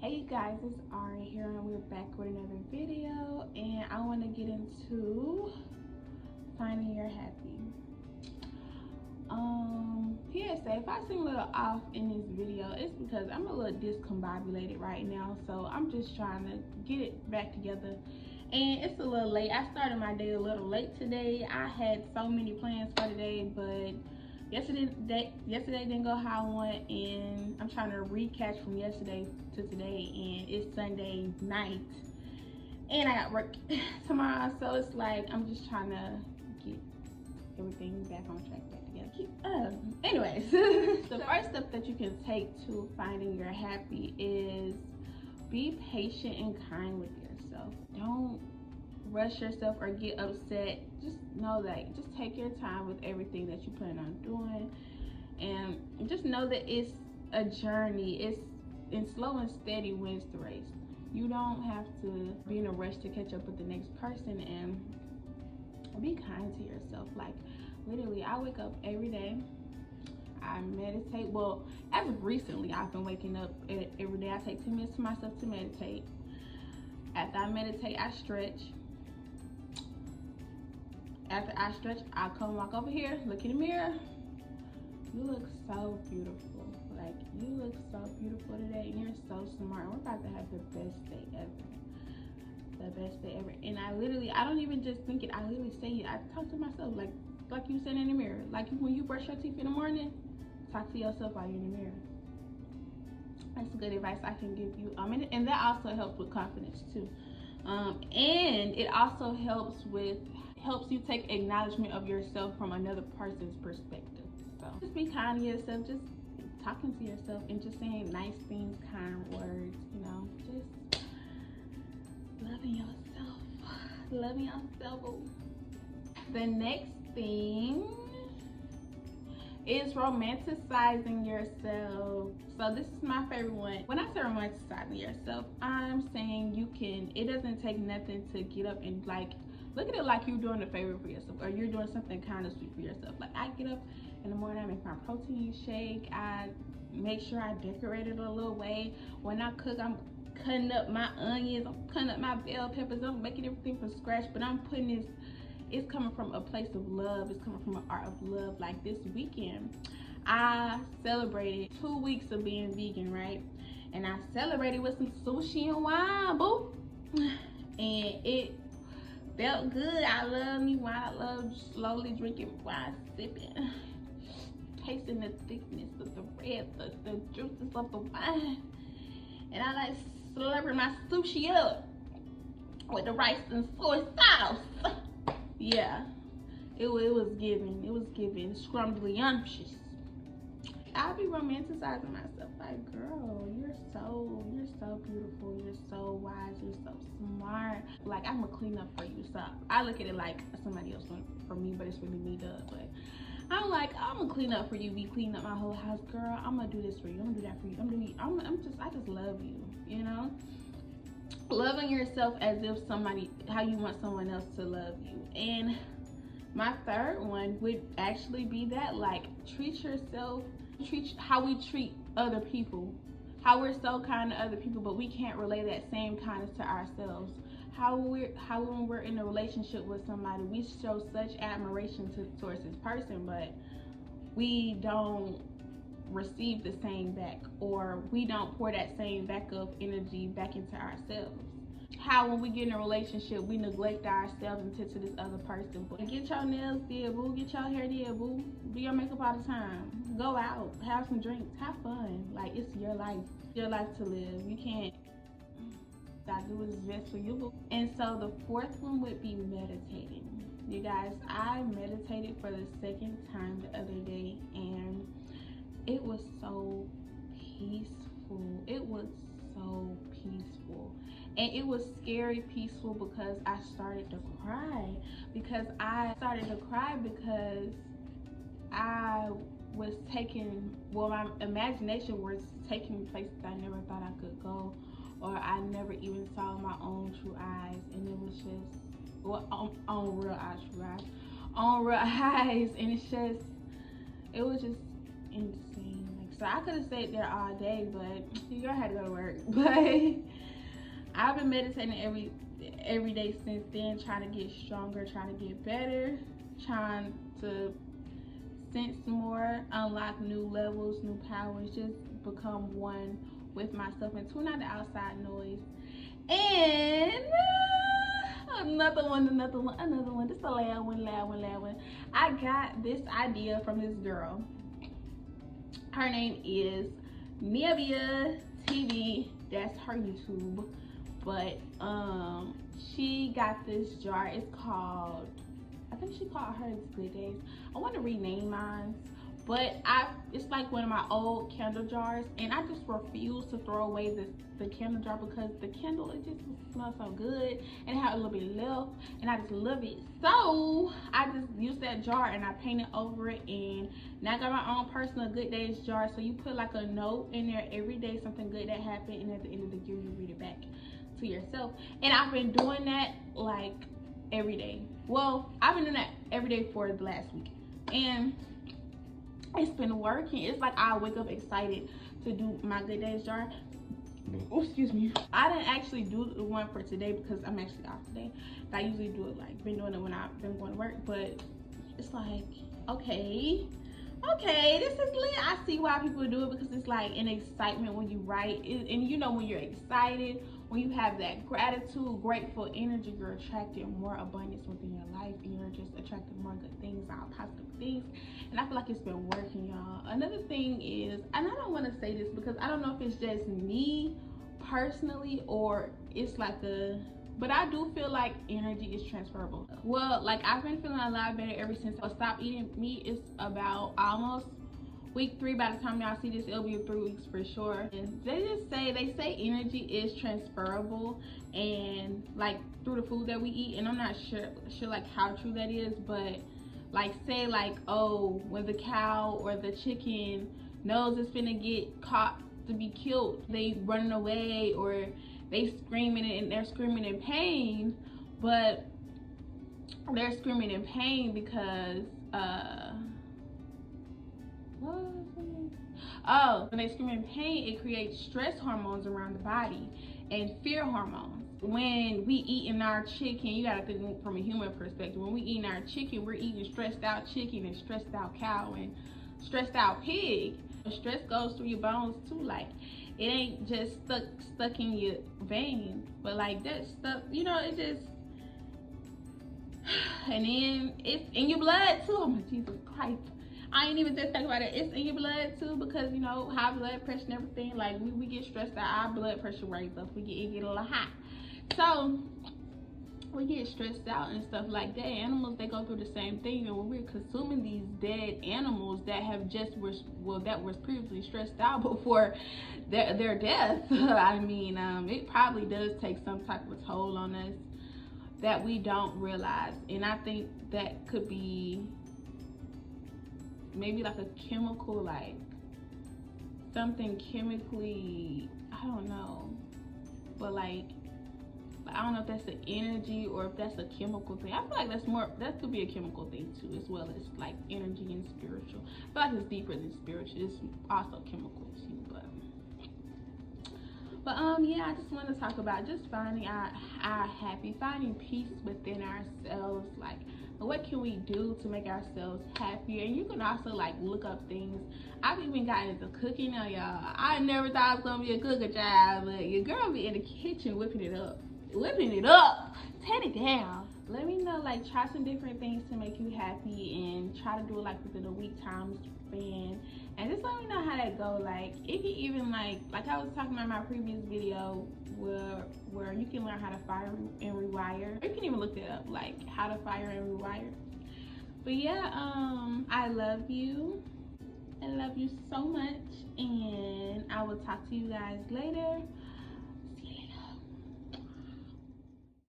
Hey you guys, it's Ari here and we're back with another video, and I want to get into finding your happy. PSA, if I seem a little off in this video, it's because I'm a little discombobulated right now, so I'm just trying to get it back together. And it's a little late. I started my day a little late today. I had so many plans for today, but yesterday didn't go how I want, and I'm trying to recatch from yesterday to today, and it's Sunday night and I got work tomorrow, so it's like I'm just trying to get everything back on track, back together. Keep anyways, the first step that you can take to finding your happy is be patient and kind with yourself. Don't rush yourself or get upset. Just know that, just take your time with everything that you plan on doing, and just know that it's a journey. It's in slow and steady wins the race. You don't have to be in a rush to catch up with the next person, and be kind to yourself. Like literally, I wake up every day, I meditate. Well, as of recently, I've been waking up every day. I take 10 minutes to myself to meditate. After I meditate, I stretch. After I stretch, I come walk over here, look in the mirror. You look so beautiful. Like, you look so beautiful today, and you're so smart. We're about to have the best day ever. The best day ever. And I don't even just think it. I literally say it. I talk to myself like you said in the mirror. Like when you brush your teeth in the morning, talk to yourself while you're in the mirror. That's good advice I can give you. And that also helps with confidence too. And it also helps you take acknowledgement of yourself from another person's perspective. So just be kind to yourself, just talking to yourself and just saying nice things, kind words, just loving yourself. The next thing is romanticizing yourself. So this is my favorite one. When I say romanticizing yourself, I'm saying it doesn't take nothing to get up and look at it like you're doing a favor for yourself, or you're doing something kind of sweet for yourself. Like, I get up in the morning, I make my protein shake, I make sure I decorate it a little way. When I cook, I'm cutting up my onions, I'm cutting up my bell peppers, I'm making everything from scratch, but I'm putting this, it's coming from a place of love, it's coming from an art of love. Like this weekend, I celebrated 2 weeks of being vegan, right? And I celebrated with some sushi and wine, boo. And it felt good. I love me wine. I love slowly drinking wine, sipping, tasting the thickness of the red, the juices of the wine. And I like slurping my sushi up with the rice and soy sauce. Yeah, it was giving scrumptious. I'll be romanticizing myself like, girl, you're so beautiful, you're so wise, you're so smart. Like, I'm gonna clean up for you. So I look at it like somebody else doing it for me, but it's really me, but I'm like, I'm gonna clean up for you, be cleaning up my whole house, girl. I'm gonna do this for you, I'm gonna do that for you. I just love you, loving yourself as if how you want someone else to love you. And my third one would actually be that, like, treat how we treat other people, how we're so kind to other people, but we can't relay that same kindness to ourselves. How when we're in a relationship with somebody, we show such admiration towards this person, but we don't receive the same back, or we don't pour that same backup energy back into ourselves. How when we get in a relationship, we neglect ourselves and tend to this other person. But get your nails did, boo. Get your hair did, boo. Do your makeup all the time. Go out, have some drinks, have fun. Like, it's your life to live. You can't do what's best for you, boo. And so the fourth one would be meditating. You guys, I meditated for the second time the other day, and it was so peaceful. It was so peaceful. And it was scary peaceful because I started to cry. Because I was my imagination was taking me places I never thought I could go, or I never even saw my own true eyes. And it was just, on real eyes. And it was just insane, like So I could have stayed there all day, but your girl had to go to work. But I've been meditating every day since then, trying to get stronger, trying to get better, trying to sense more, unlock new levels, new powers, just become one with myself and tune out the outside noise. And another one. This is a loud one. I got this idea from this girl. Her name is Nevia TV. That's her YouTube. But she got this jar. It's called, I think she called hers Good Days. I want to rename mine, but it's like one of my old candle jars, and I just refuse to throw away the candle jar because the candle, it just smells so good, and it had a little bit left, and I just love it. So I just used that jar and I painted over it, and now I got my own personal Good Days jar. So you put like a note in there every day, something good that happened, and at the end of the year you read it back to yourself. And I've been doing that like every day. Well, I've been doing that every day for the last week, and it's been working. It's like I wake up excited to do my Good Days jar. Oh, excuse me. I didn't actually do the one for today because I'm actually off today. I usually do it, like, been doing it when I've been going to work, but it's like, okay, this is lit. I see why people do it, because it's like an excitement when you write it, and you know, when you're excited, when you have that gratitude, grateful energy, you're attracting more abundance within your life, and you're just attracting more good things, all positive things. And I feel like it's been working, y'all. Another thing is, and I don't want to say this because I don't know if it's just me personally or it's like but I do feel like energy is transferable. Well, like, I've been feeling a lot better ever since I stopped eating meat. It's about almost week 3. By the time y'all see this, it'll be 3 weeks for sure. And they say energy is transferable, and like through the food that we eat. And I'm not sure like how true that is, but like, say like, oh, when the cow or the chicken knows it's finna get caught to be killed, they running away, or they screaming, and they're screaming in pain, but they're screaming in pain because when they scream in pain, it creates stress hormones around the body and fear hormones. When we eat in our chicken, you gotta think from a human perspective. When we eat in our chicken, we're eating stressed out chicken and stressed out cow and stressed out pig. Stress goes through your bones too. Like, it ain't just stuck in your veins, but like that stuff, you know, it just, and then it's in your blood too. Oh my Jesus Christ. I ain't even just talking about it. It's in your blood too, because you know, high blood pressure and everything. Like, we get stressed out, our blood pressure raised up. It get a little hot. So we get stressed out and stuff like that. Animals, they go through the same thing. And when we're consuming these dead animals that have that was previously stressed out before their death, I mean, it probably does take some type of toll on us that we don't realize. And I think that could be maybe like a chemical, like something chemically, I don't know, but like, I don't know if that's the energy or if that's a chemical thing. I feel like that could be a chemical thing too, as well as like energy and spiritual. I feel like it's deeper than spiritual. It's also chemical too, but yeah, I just want to talk about just finding our happy, finding peace within ourselves. Like, what can we do to make ourselves happier? And you can also like look up things. I've even gotten into cooking now, y'all. I never thought I was gonna be a cooker, child, but your girl be in the kitchen whipping it up, tear it down. Let me know, like, try some different things to make you happy, and try to do it like within a week time span, and just let me know how that go. Like, if you even like I was talking about in my previous video where you can learn how to fire and rewire. You can even look that up, like how to fire and rewire. But yeah, I love you. I love you so much, and I will talk to you guys later.